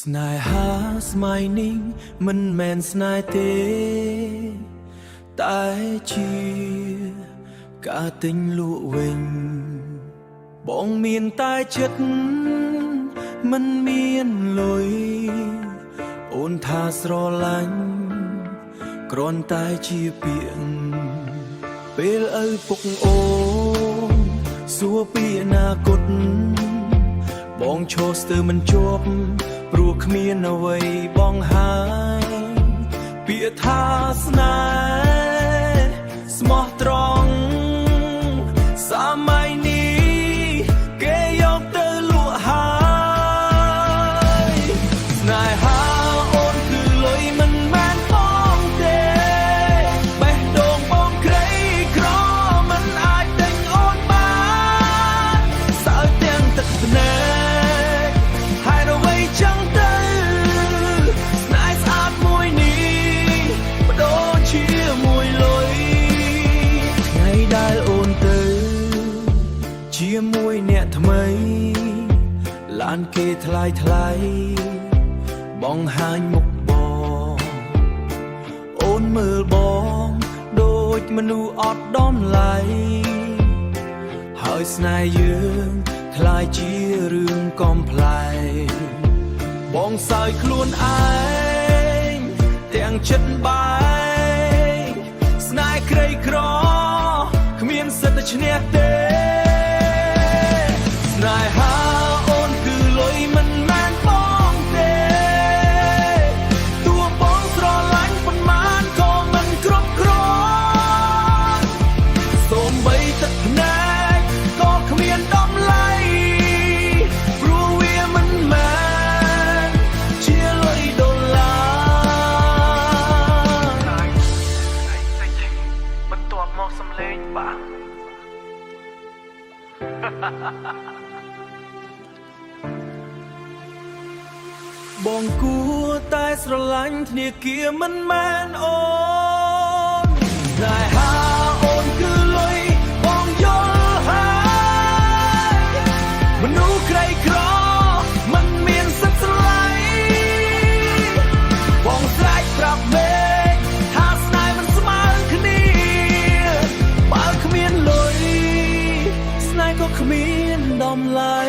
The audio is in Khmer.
ស្នេហាស្មៃនេះមិនមែនស្នេហ៍ទេតែជាការទិញលក់វិញបងមានតែចិត្តមិនមានលុយអូនថាស្រឡាញ់គ្រាន់តែជាពាក្យពេលឪពុកអូនសួរពីអនាគតបងឈរស្ទើរមិនជាប់ព្រោះគ្មានអ្វីបងហើយពាក្យថាស្នេហ៍ស្មោះត្រង់សម័យនេះគេយកទៅលក់ហើយស្នេហាអូនគឺលុយមិនមែនបងទេបេះដូងបងក្រីក្រមិនអាចទិញអូនបានសើទាំងទឹកភ្នែកហើយអ្វីចឹងទៅស្នេហ៍ស្អាតមួយនេះបដូរជាមួយលុយថ្ងៃដែលអូនទៅជាមួយអ្នកថ្មីឡានគេថ្លៃថ្លៃបងហាញមុខបងអូនមើលបងដូចមនុស្សអត់ដំឡៃហើយស្នេហ៍យើងថ្លៃជារឿងកំប្លែងបងសើចខ្លួនឯងទាំងចិត្តបែងស្នេហ៍ក្រីក្រគ្មានសិទ្ធិឈ្នះទេស្នេហាអូនគឺលុយមិនមែនបងទេទោះបងស្រឡាញ់ប៉ុន្មានក៏មិនគ្រប់គ្រាន់សូម្បីទឹកភ្នែកក៏គ្មានតម្លៃព្រោះវាមិនមែនជាលុយដុល្លារបន្ទាប់មកសំលេងបាក់បងគួរតែស្រឡាញ់ធនាគារមិនមែនអូនតែហាអូនគឺលុយបងយល់ហើយមនុស្សក្រីក្រមិនមានសិទ្ធិស្រឡាញ់បងស្រែកប្រាប់មេឃថាស្នេហ៍មិនស្មើគ្នាបើគ្មានលុយស្នេហ៍ក៏គ្មានតម្លៃ